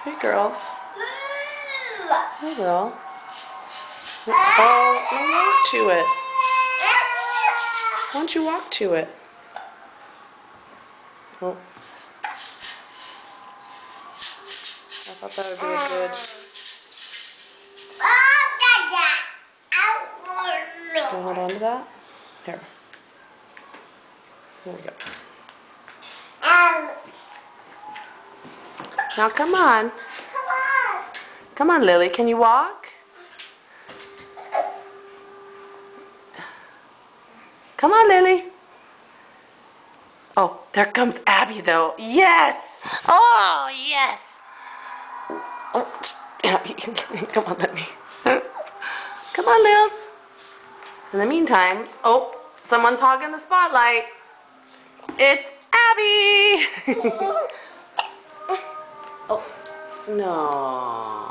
Hey, girls. Hey, Will. Oh, no, walk to it. Why don't you walk to it? Oh. I thought that would be a good... Can you hold on to that? Here. Here we go. Now come on. Come on, Lily. Can you walk? Come on, Lily. Oh, there comes Abby, though. Yes! Oh, yes! Oh, Abby. Come on, let me. Come on, Lils. In the meantime, oh, someone's hogging the spotlight. It's Abby! Oh, no.